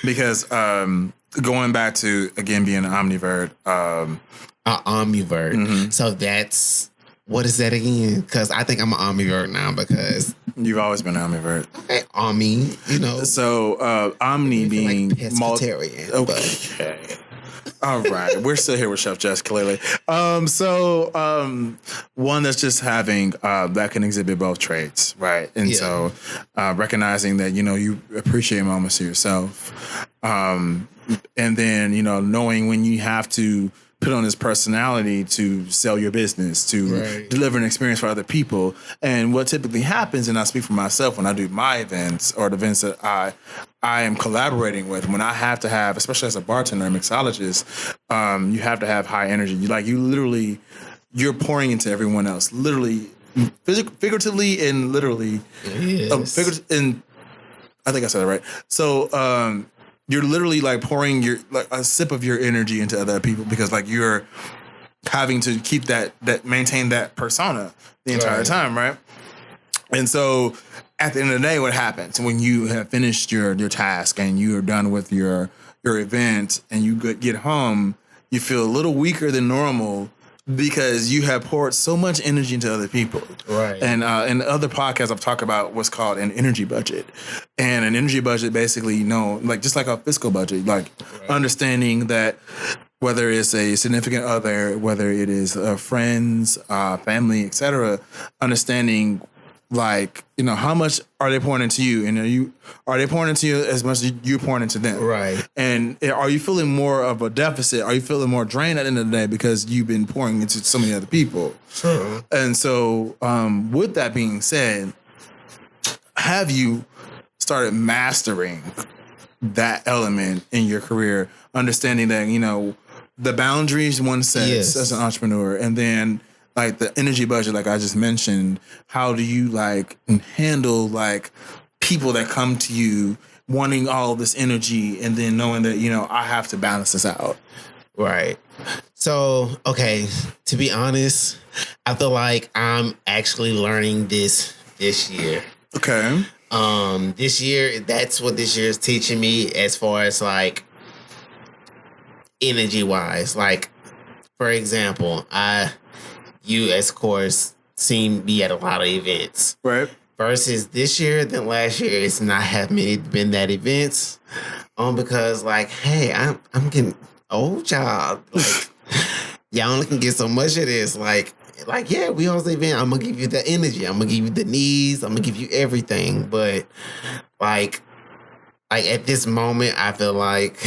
Because going back to, again, being an omnivert. Omnivert. Mm-hmm. So that's, what is that again? Because I think I'm an omnivert now because... You've always been an omnivert. Okay, omni, So, omni being... Like pescatarian. Okay. All right. We're still here with Chef Jess, clearly. So, one that's just having, that can exhibit both traits, right? And so, recognizing that, you appreciate moments to yourself. And then, knowing when you have to put on this personality to sell your business, to deliver an experience for other people. And what typically happens, and I speak for myself when I do my events or the events that I am collaborating with, when I have to have, especially as a bartender and mixologist, you have to have high energy. You're pouring into everyone else, literally, figuratively and literally. Yes. I think I said that right. So, you're literally like pouring a sip of your energy into other people because like you're having to keep that maintain that persona the entire time, right? And so at the end of the day, what happens when you have finished your task and you are done with your event and you get home, you feel a little weaker than normal because you have poured so much energy into other people. Right. And in other podcasts, I've talked about what's called an energy budget. And an energy budget basically, like just like a fiscal budget, like understanding that whether it's a significant other, whether it is friends, family, etc., understanding like, how much are they pouring into you? And are they pouring into you as much as you're pouring into them? Right. And are you feeling more of a deficit? Are you feeling more drained at the end of the day because you've been pouring into so many other people? Sure. And so with that being said, have you started mastering that element in your career, understanding that, the boundaries one sets as an entrepreneur, and then like the energy budget, like I just mentioned, how do you like handle like people that come to you wanting all this energy and then knowing that, I have to balance this out? Right. So, okay, to be honest, I feel like I'm actually learning this year. Okay. This year, that's what this year is teaching me as far as like energy wise. Like, for example, you, as course, seen me at a lot of events. Right. Versus this year than last year, it's not have many been that events. Because like, hey, I'm getting old, y'all. Like, y'all only can get so much of this. Like, yeah, we host the event. I'm gonna give you the energy. I'm gonna give you the needs. I'm gonna give you everything. But like at this moment, I feel like.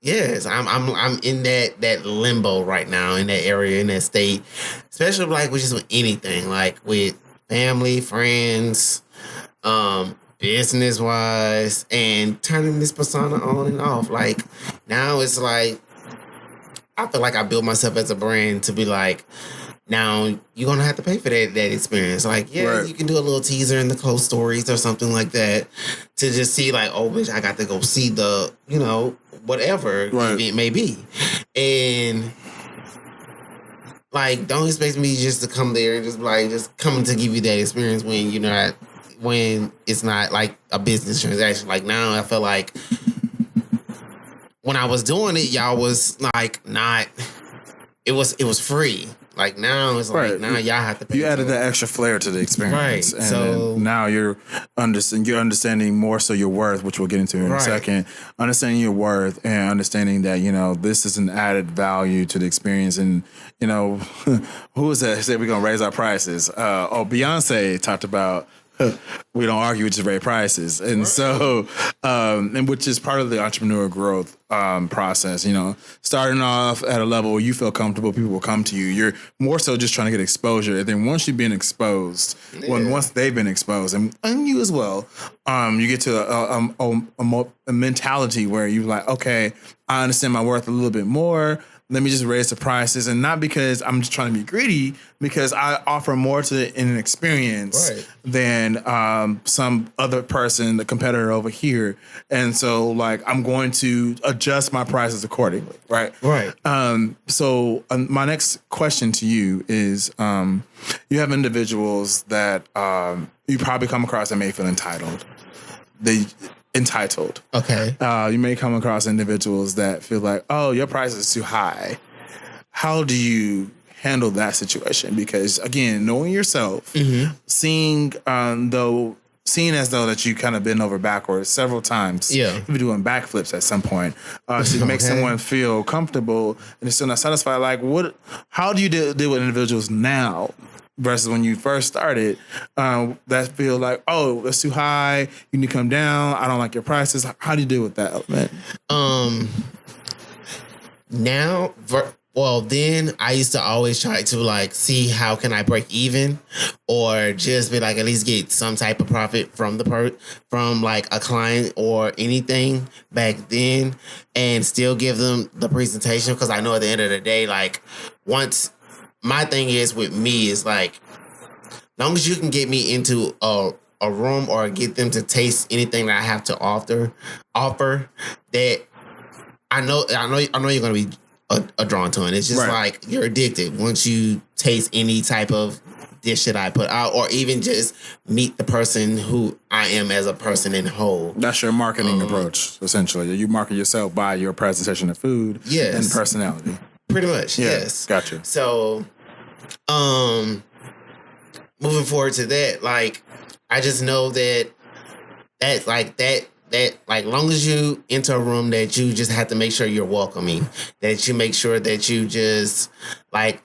Yes, I'm in that limbo right now, in that area, in that state, especially like with anything, like with family, friends, business wise, and turning this persona on and off. Like now it's like I feel like I built myself as a brand to be like, now you're gonna have to pay for that experience. Like, you can do a little teaser in the close stories or something like that to just see like, oh, bitch, I got to go see the, whatever it may be. And like, don't expect me just to come there and just coming to give you that experience when when it's not like a business transaction. Like now I feel like when I was doing it, y'all was like not, it was free. Like now it's like now y'all have to pay. You added that extra flair to the experience. Right. And so now you're understanding more so your worth, which we'll get into in a second. Understanding your worth and understanding that, this is an added value to the experience. And, who was that said we're gonna raise our prices? Beyonce talked about we don't argue, we just raise prices. And so, and which is part of the entrepreneurial growth process, starting off at a level where you feel comfortable, people will come to you. You're more so just trying to get exposure. And then once you've been exposed, once they've been exposed, and you as well, you get to a mentality where you're like, okay, I understand my worth a little bit more. Let me just raise the prices, and not because I'm just trying to be greedy, because I offer more in an experience than some other person, the competitor over here. And so, like, I'm going to adjust my prices accordingly, right? Right. So my next question to you is, you have individuals that you probably come across that may feel entitled. Okay. You may come across individuals that feel like, oh, your price is too high. How do you handle that situation? Because again, knowing yourself, seeing as though that you kind of been over backwards several times, even doing backflips at some point, to make someone feel comfortable and they're still not satisfied. Like, how do you deal with individuals now versus when you first started, that feel like, oh, that's too high, you need to come down, I don't like your prices? How do you deal with that element? Now, then I used to always try to like see how can I break even, or just be like at least get some type of profit from from like a client or anything back then, and still give them the presentation, because I know at the end of the day, like my thing is with me is like, long as you can get me into a a room or get them to taste anything that I have to offer that I know you're gonna be drawn to it. It's just like you're addicted once you taste any type of dish that I put out, or even just meet the person who I am as a person in whole. That's your marketing approach, essentially. You market yourself by your presentation of food and personality. Pretty much, yes. Gotcha. So, moving forward to that, like, I just know that long as you enter a room, that you just have to make sure you're welcoming, that you make sure that you just, like,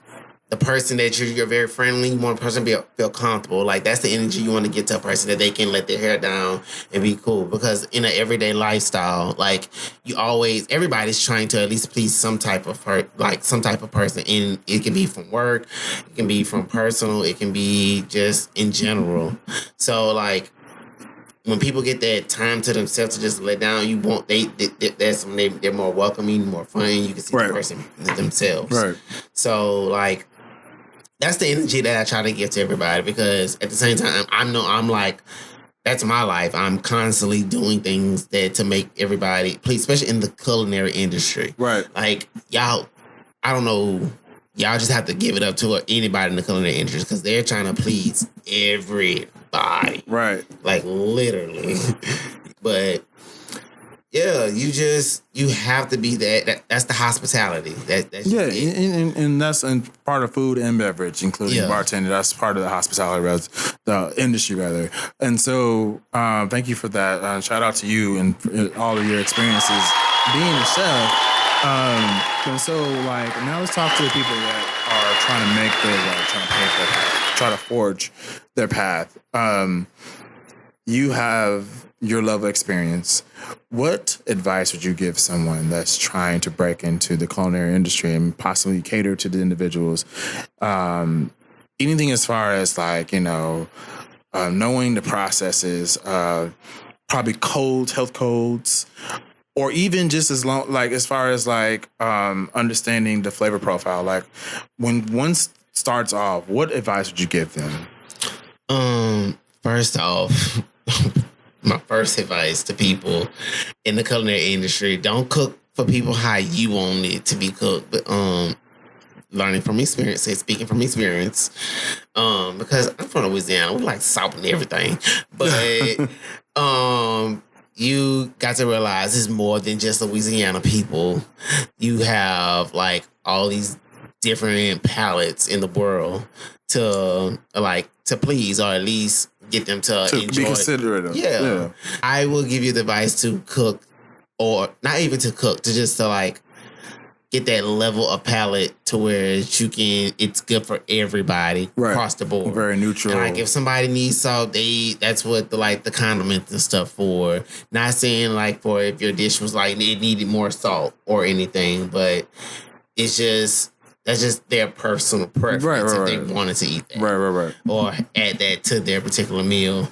the person that you're very friendly, you want a person to feel comfortable. Like, that's the energy you want to get to a person, that they can let their hair down and be cool. Because in an everyday lifestyle, like, everybody's trying to at least please some type of person. And it can be from work, it can be from personal, it can be just in general. So, like, when people get that time to themselves to just let down, they're more welcoming, more fun. You can see the person themselves. Right. So, like, that's the energy that I try to give to everybody, because at the same time, I'm like, that's my life. I'm constantly doing things to make everybody please, especially in the culinary industry. Right. Like, y'all, I don't know, y'all just have to give it up to anybody in the culinary industry, because they're trying to please everybody. Right. Like, literally. But yeah, you have to be that's the hospitality. And that's part of food and beverage, including bartender. That's part of the hospitality, the industry, rather. And so, thank you for that. Shout out to you and all of your experiences being a chef. And so, like, now let's talk to the people that are trying to make their way, trying to pave their path, try to forge their path. You have your level of experience. What advice would you give someone that's trying to break into the culinary industry and possibly cater to the individuals? Anything as far as, like, knowing the processes, probably health codes, or even just as far as understanding the flavor profile. Like, when one starts off, what advice would you give them? First off, my first advice to people in the culinary industry: don't cook for people how you want it to be cooked. But learning from experience, speaking from experience, because I'm from Louisiana, we like salt and everything. But you got to realize it's more than just Louisiana people. You have, like, all these different palates in the world to please, or at least get them to enjoy. Be considerate of. Yeah. I will give you the advice to cook, or not even to cook, to just get that level of palate to where it's good for everybody across the board. Very neutral. And, like, if somebody needs salt, that's what the condiments and stuff for. Not saying, like, for if your dish was like it needed more salt or anything, but that's just their personal preference if they wanted to eat that. Right. Or add that to their particular meal.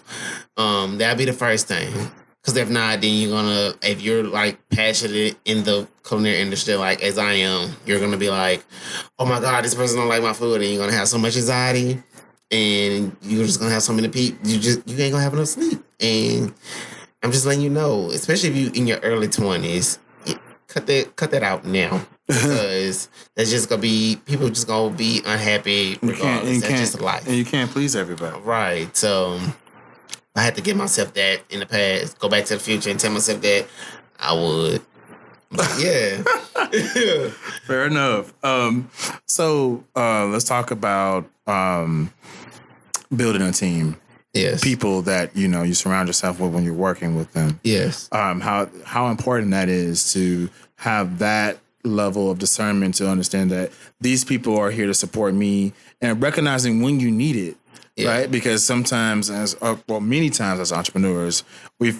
That'd be the first thing. Because if not, then if you're, like, passionate in the culinary industry, like, as I am, you're going to be like, oh my God, this person don't like my food. And you're going to have so much anxiety. And you're just going to have so many people. You ain't going to have enough sleep. And I'm just letting you know, especially if you in your early 20s, cut that out now. Because that's just going to be, people just going to be unhappy regardless. That's just life. And you can't please everybody. Right. So I had to give myself that in the past, go back to the future and tell myself that I would. But yeah. Fair enough. So let's talk about building a team. Yes. People that, you surround yourself with when you're working with them. Yes. How important that is to have that level of discernment to understand that these people are here to support me, and recognizing when you need it. Yeah. Right? Because sometimes many times as entrepreneurs, we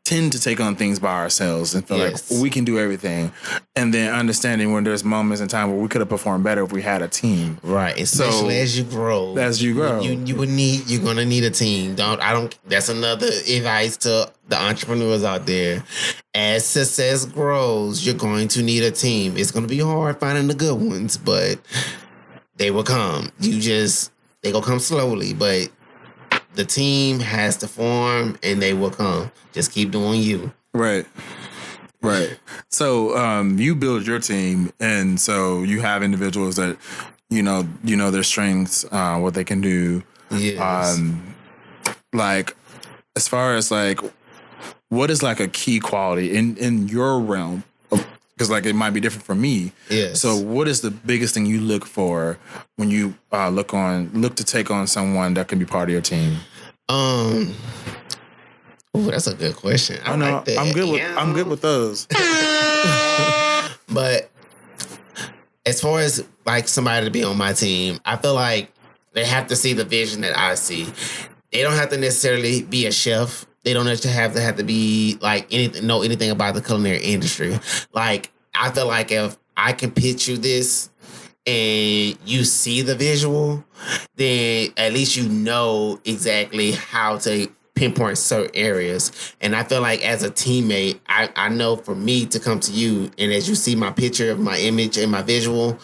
tend to take on things by ourselves and feel like we can do everything. And then understanding when there's moments in time where we could have performed better if we had a team. Right. Especially as you grow. You're going to need a team. That's another advice to the entrepreneurs out there. As success grows, you're going to need a team. It's going to be hard finding the good ones, but they will come. They gonna come slowly, but the team has to form and they will come. Just keep doing you. Right. So you build your team, and so you have individuals that you know their strengths, what they can do. Yes. Like as far as like, what is like a key quality in your realm? Because like it might be different from me. Yes. So what is the biggest thing you look for when you look to take on someone that can be part of your team? Oh, that's a good question. I know. like that. I'm good with those. But as far as like somebody to be on my team, I feel like they have to see the vision that I see. They don't have to necessarily be a chef. They don't have to be like know anything about the culinary industry. Like I feel like if I can pitch you this and you see the visual, then at least you know exactly how to pinpoint certain areas. And I feel like as a teammate, I know for me to come to you, and as you see my picture, my image, and my visual,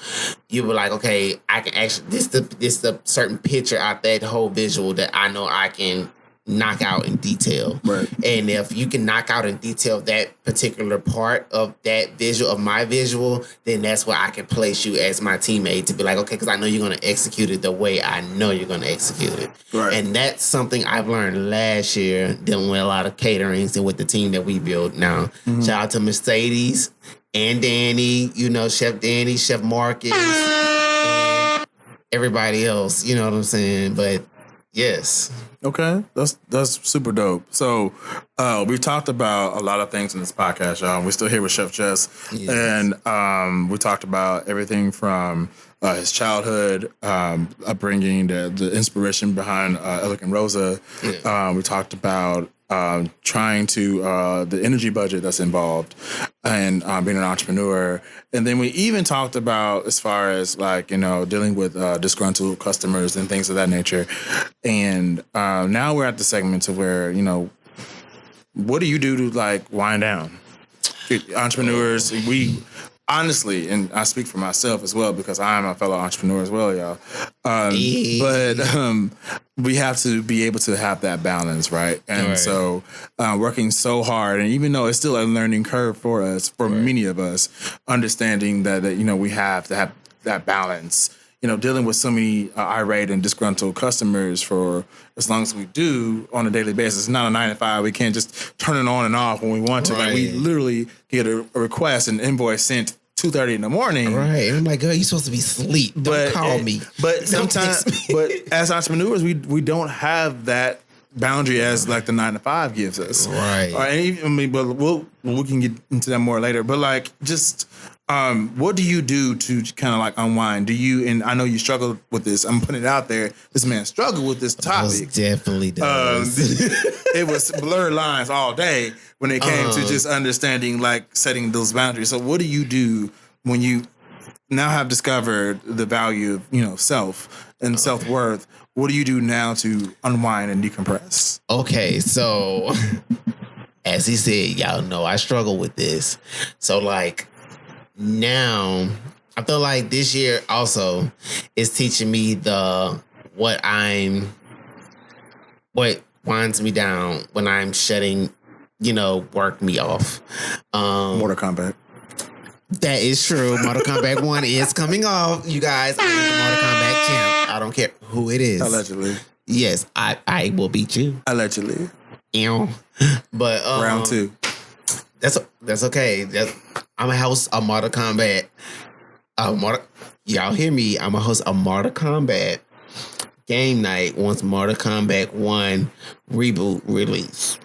you were like, okay, I can actually this the certain picture out that whole visual that I know I can knock out in detail. Right. And if you can knock out in detail that particular part of that visual, of my visual, then that's where I can place you as my teammate to be like, okay, because I know you're going to execute it the way I know you're going to execute it. Right. And that's something I've learned last year dealing with a lot of caterings and with the team that we build now. Mm-hmm. Shout out to Mercedes and Danny, Chef Danny, Chef Marcus, and everybody else, you know what I'm saying? But yes. Okay, that's super dope. So we've talked about a lot of things in this podcast, y'all. We're still here with Chef Jess, yes. And we talked about everything from his childhood, upbringing, the inspiration behind Elegant Rosa. Yeah. We talked about trying to the energy budget that's involved, and being an entrepreneur. And then we even talked about as far as like, dealing with disgruntled customers and things of that nature. And now we're at the segment to where, what do you do to like wind down? Entrepreneurs, we honestly, and I speak for myself as well because I am a fellow entrepreneur as well, y'all. But we have to be able to have that balance, right? And right. So working so hard, and even though it's still a learning curve for us, for right. many of us, understanding that we have to have that balance. Dealing with so many irate and disgruntled customers for as long as we do on a daily basis. It's not a 9 to 5. We can't just turn it on and off when we want to. Right. Like we literally get a request, an invoice sent 2:30 in the morning. Right. And I'm like, girl, you're supposed to be asleep. Don't call me. But sometimes, but as entrepreneurs, we don't have that boundary as like the 9 to 5 gives us. Right. But we can get into that more later. But like just. What do you do to kind of like unwind? And I know you struggle with this. I'm putting it out there. This man struggled with this topic. Most definitely does. It was blurred lines all day when it came to just understanding, like setting those boundaries. So what do you do when you now have discovered the value of, self and self-worth? What do you do now to unwind and decompress? Okay. So as he said, y'all know I struggle with this. So like, now, I feel like this year also is teaching me what winds me down when I'm shutting, work me off. Mortal Kombat. That is true. Mortal Kombat 1 is coming off. You guys, I am the Mortal Kombat champ. I don't care who it is. Allegedly. Yes, I will beat you. Allegedly. But round 2. That's okay. I'm a host of Mortal Kombat. Y'all hear me? I'm a host of Mortal Kombat game night once Mortal Kombat 1 reboot release.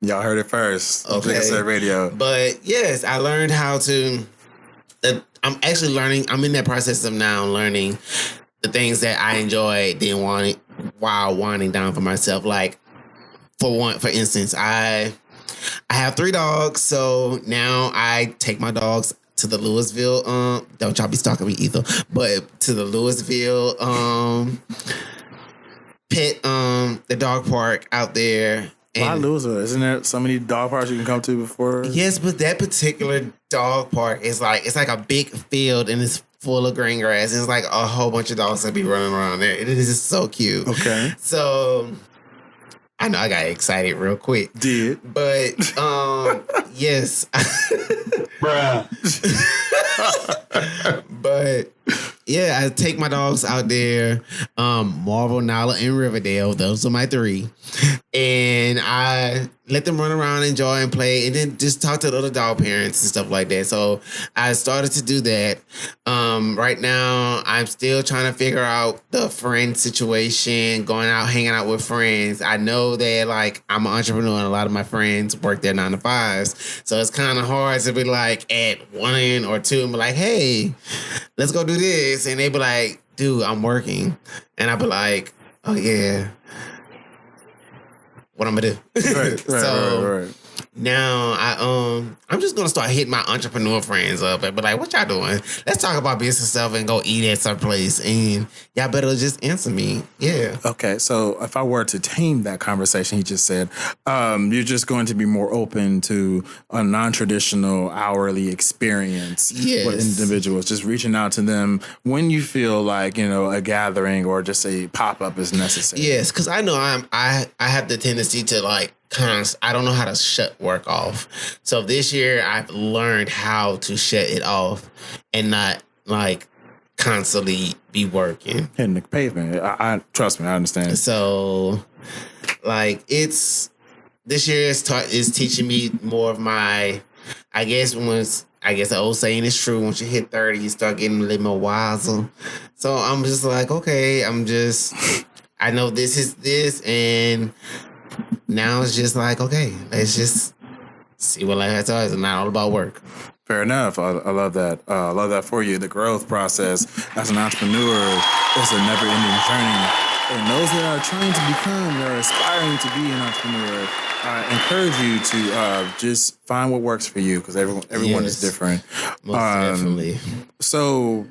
Y'all heard it first. Okay. Jigga Radio. But yes, I learned how to. I'm actually learning. I'm in that process of now learning the things that I enjoy while winding down for myself. Like for instance, I have 3 dogs, so now I take my dogs to the Louisville. Don't y'all be stalking me either, but to the Louisville pet, the dog park out there, Why loser? Isn't there so many dog parks you can come to before? Yes, but that particular dog park is like, it's like a big field and it's full of green grass. It's like a whole bunch of dogs that be running around there. It is just so cute. Okay. So I know I got excited real quick. Did. But yes. Bruh. But yeah, I take my dogs out there. Marvel, Nala, and Riverdale. Those are my 3. And I let them run around, enjoy, and play, and then just talk to the other dog parents and stuff like that. So I started to do that. Right now, I'm still trying to figure out the friend situation, going out, hanging out with friends. I know that, like, I'm an entrepreneur, and a lot of my friends work their 9 to 5s. So it's kind of hard to be like at 1 or 2 and be like, hey, let's go do this. And they be like, dude, I'm working. And I be like, oh, yeah. What I'm gonna do? Right. Now I'm just gonna start hitting my entrepreneur friends up and be like, "What y'all doing? Let's talk about business stuff and go eat at some place." And y'all better just answer me. Yeah. Okay, so if I were to tame that conversation he just said, you're just going to be more open to a non-traditional hourly experience with individuals, just reaching out to them when you feel like, a gathering or just a pop-up is necessary. Yes, because I know I have the tendency to like I don't know how to shut work off. So this year I've learned how to shut it off and not like constantly be working. Hitting the pavement. I trust me, I understand. So like this year is teaching me more of my, I guess the old saying is true. Once you hit 30, you start getting a little more wiser. So I'm just like, okay, I know this is this, and now it's just like, okay, let's just see what life has to us. It's not all about work. Fair enough. I love that. I love that for you. The growth process as an entrepreneur is a never-ending journey. And those that are trying to become or aspiring to be an entrepreneur, I encourage you to just find what works for you, because everyone is different. Most definitely. So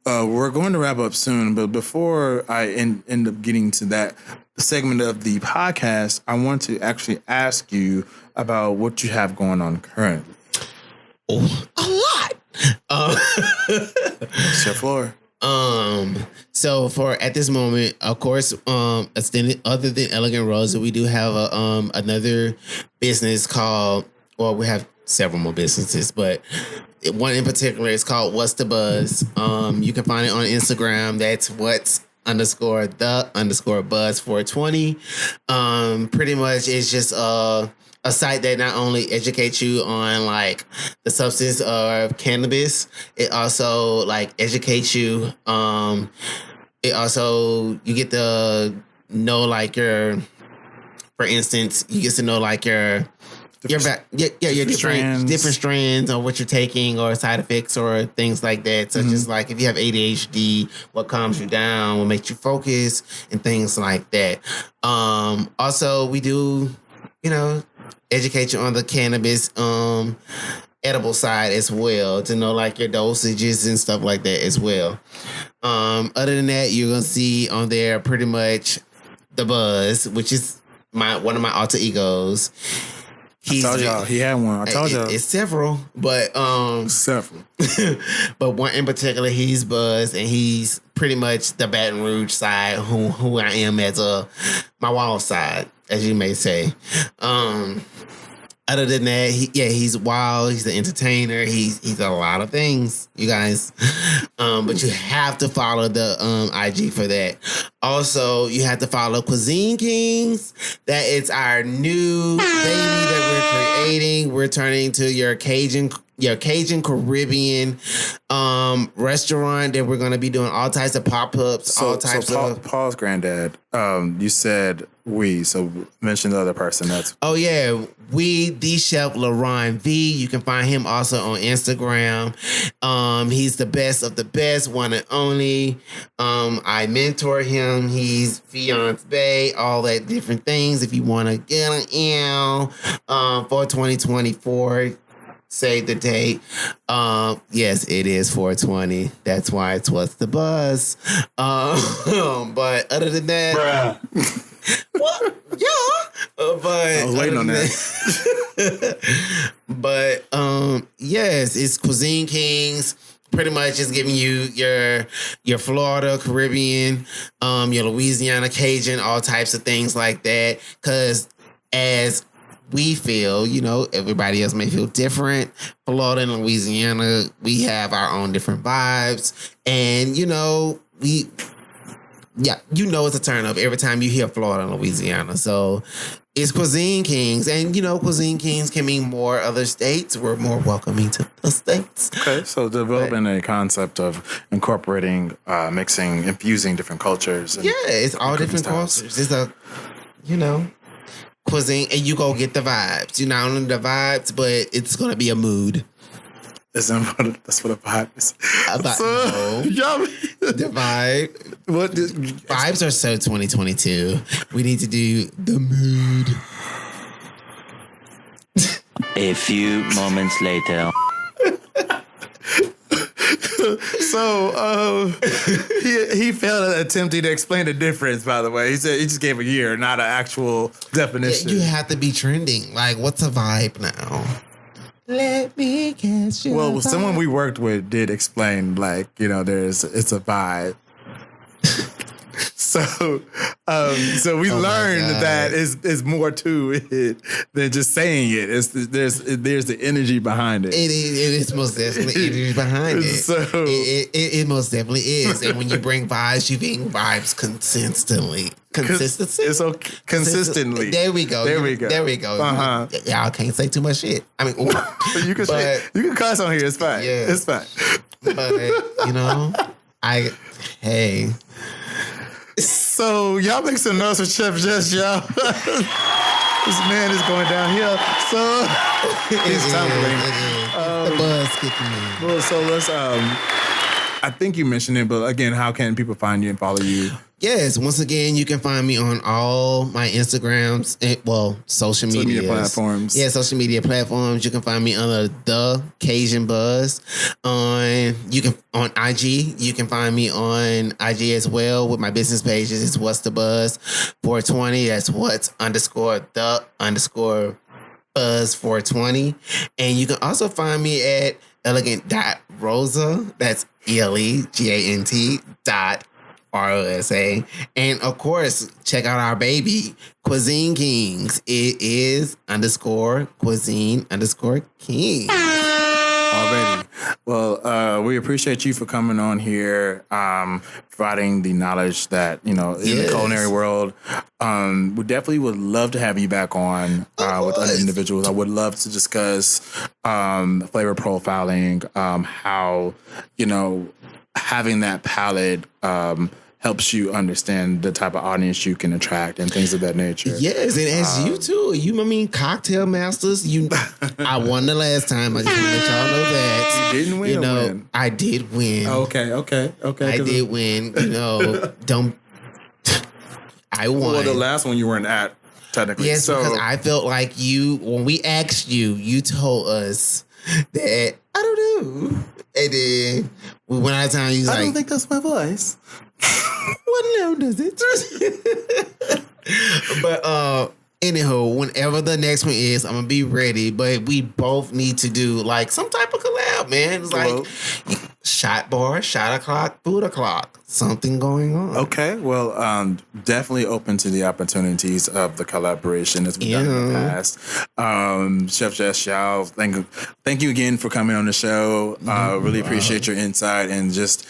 we're going to wrap up soon, but before I end up getting to that segment of the podcast, I want to actually ask you about what you have going on currently. Oh, a lot. It's your floor. So for at this moment, of course, other than Elegant Roses, we do have another business called, well, we have several more businesses, but one in particular is called What's the Buzz. You can find it on Instagram. That's _Buzz 420. Pretty much it's just a site that not only educates you on like the substance of cannabis, it also like educates you. It also, you get to know like for instance, you get to know like your different strands or what you're taking or side effects or things like that. So just like if you have ADHD, what calms you down, what makes you focus, and things like that. Also, we do, educate you on the cannabis edible side as well, to know like your dosages and stuff like that as well. Other than that, you're gonna see on there pretty much the Buzz, which is one of my alter egos. I told y'all he had one. I told y'all it's several, but several. But one in particular, he's Buzz, and he's pretty much the Baton Rouge side, who I am as my wild side, as you may say. Other than that, he's wild. He's the entertainer. He's a lot of things, you guys. But you have to follow the IG for that. Also, you have to follow Cuisine Kings. That is our new baby that we're creating. We're turning to your Cajun Caribbean restaurant that we're going to be doing all types of pop-ups, Pause, Granddad. You said we, so mention the other person. The Chef Laron V. You can find him also on Instagram. He's the best of the best, one and only. I mentor him. He's fiance, all that different things. If you want to get an L for 2024, save the date. Yes, it is 420. That's why it's What's the Buzz. But other than that, Bruh. But I was waiting on that. But yes, it's Cuisine Kings. Pretty much just giving you your Florida, Caribbean, your Louisiana, Cajun, all types of things like that. Because as we feel, everybody else may feel different. Florida and Louisiana, we have our own different vibes. And, it's a turn up every time you hear Florida and Louisiana. So it's Cuisine Kings. And, Cuisine Kings can mean more other states. We're more welcoming to the states. Okay, so developing a concept of incorporating, mixing, infusing different cultures. And it's all different styles. cultures. It's a, cuisine. And you go get the vibes. You're not only the vibes, but it's going to be a mood. That's what a vibe is. The vibe. Vibes are so 2022. We need to do the mood. A few moments later. So he failed at attempting to explain the difference, by the way. He said he just gave a year, not an actual definition. You have to be trending. Like, what's a vibe now? Let me catch you. Well, someone we worked with did explain, it's a vibe. So we learned that is more to it than just saying it. There's the energy behind it. It is most definitely energy behind it. So it most definitely is. And when you bring vibes, you bring vibes consistently. Consistency. It's okay. Consistently. There we go. There we go. Uh-huh. Y'all can't say too much shit. I mean, you can cuss on here. It's fine. Yeah. It's fine. But hey. So y'all make some noise for Chef Jess, y'all. This man is going downhill. So it's time to ring. The buzz kicking in. Well, so let's. I think you mentioned it, but again, how can people find you and follow you? Yes, once again, you can find me on all my Instagrams and social media platforms. Yeah, social media platforms. You can find me under the Cajun Buzz on IG. You can find me on IG as well with my business pages. It's What's the Buzz 420. That's what's _the_ Buzz 420. And you can also find me at elegant.rosa. That's ELEGANT ROSA. And of course, check out our baby, Cuisine Kings. It is _cuisine_king. Already. Well, we appreciate you for coming on here, providing the knowledge that, in the culinary world. We definitely would love to have you back on with other individuals. I would love to discuss flavor profiling, how, having that palate helps you understand the type of audience you can attract and things of that nature. Yes, and as you too. Cocktail masters. I won the last time. I just want to let y'all know that. You didn't win. Win? I did win. Okay. I did win. Don't. I won. Well, the last one you weren't at, technically. Yes, because I felt like when we asked you told us that I don't know. And then we went out of time. I don't think that's my voice. What now does it? But anyhow, whenever the next one is, I'm gonna be ready. But we both need to do some type of collab, man. It's shot bar, shot o'clock, food o'clock. Something going on. Okay, well, definitely open to the opportunities of the collaboration as we've done in the past. Chef Jess, y'all, thank you again for coming on the show. Really appreciate your insight and just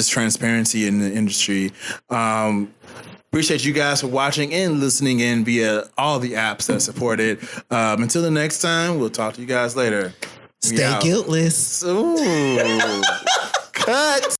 transparency in the industry. Appreciate you guys for watching and listening in via all the apps that support it. Until the next time, we'll talk to you guys later. Stay guiltless. Ooh. Cut.